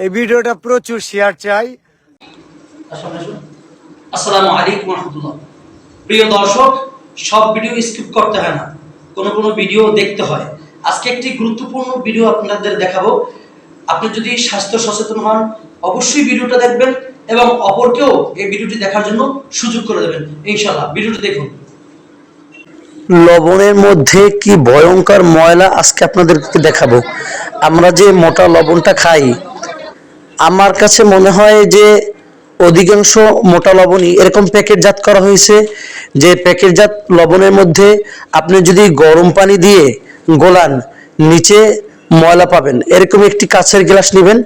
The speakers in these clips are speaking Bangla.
এই ভিডিওটা প্রচুর শেয়ার চাই। আসসালামু আলাইকুম রাহমাতুল্লাহ। প্রিয় দর্শক, সব ভিডিও স্কিপ করতে হয় না, কোনো ভিডিও দেখতে হয়। আজকে একটি গুরুত্বপূর্ণ ভিডিও আপনাদের দেখাবো। আপনি যদি স্বাস্থ্য সচেতন হন, অবশ্যই ভিডিওটা দেখবেন এবং অপরকেও এই ভিডিওটি দেখার জন্য সুযোগ করে দেবেন ইনশাআল্লাহ। ভিডিওটি দেখুন। লবণের মধ্যে কি ভয়ঙ্কর ময়লা আজকে আপনাদেরকে দেখাবো। আমরা যে মোটা লবণটা খাই, আমার কাছে মনে হয় যে অধিকাংশ মোটা লবণই এরকম প্যাকেটজাত করা হয়েছে, যে প্যাকেটজাত লবণের মধ্যে আপনি যদি গরম পানি দিয়ে গোলান, নিচে ময়লা পাবেন। এরকম একটি কাঁচের গ্লাস নেবেন,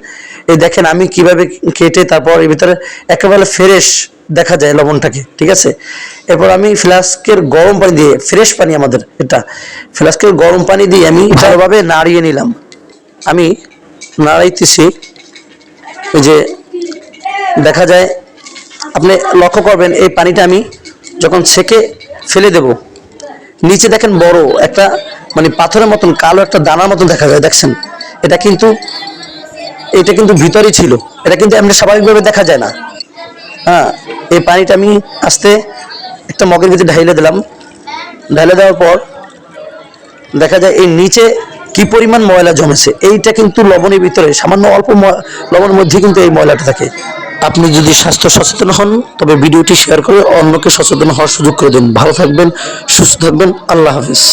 এই দেখেন আমি কিভাবে কেটে তারপর এর ভিতরে একেবারে ফ্রেশ দেখা যায় লবণটাকে, ঠিক আছে। এরপর আমি ফ্লাস্কের গরম পানি দিয়ে, ফ্রেশ পানি আমাদের এটা, ফ্লাস্কের গরম পানি দিয়ে আমি ভালোভাবে নাড়িয়ে নিলাম। আমি নাড়াইতেছি, এই যে দেখা যায়, আপনি লক্ষ্য করবেন এই পানিটা আমি যখন ছেঁকে ফেলে দেব, নিচে দেখেন বড় একটা মানে পাথরের মতন কালো একটা দানার মতন দেখা যায়, দেখছেন। এটা কিন্তু ভিতরেই ছিল, এটা কিন্তু এমনি স্বাভাবিকভাবে দেখা যায় না। হ্যাঁ, এই পানিটা আমি আস্তে একটা মগের ভিতরে ঢাইলে দিলাম। ঢাইলে দেওয়ার পর দেখা যায় এই নিচে কি পরিমাণ ময়লা জমেছে। এইটা কিন্তু লবণের ভিতরে সামান্য অল্প লবণের মধ্যে কিন্তু এই ময়লাটা থাকে। আপনি যদি স্বাস্থ্য সচেতন হন, তবে ভিডিওটি শেয়ার করে অন্যকে সচেতন হওয়ার সুযোগ করে দিন। ভালো থাকবেন, সুস্থ থাকবেন। আল্লাহ হাফিজ।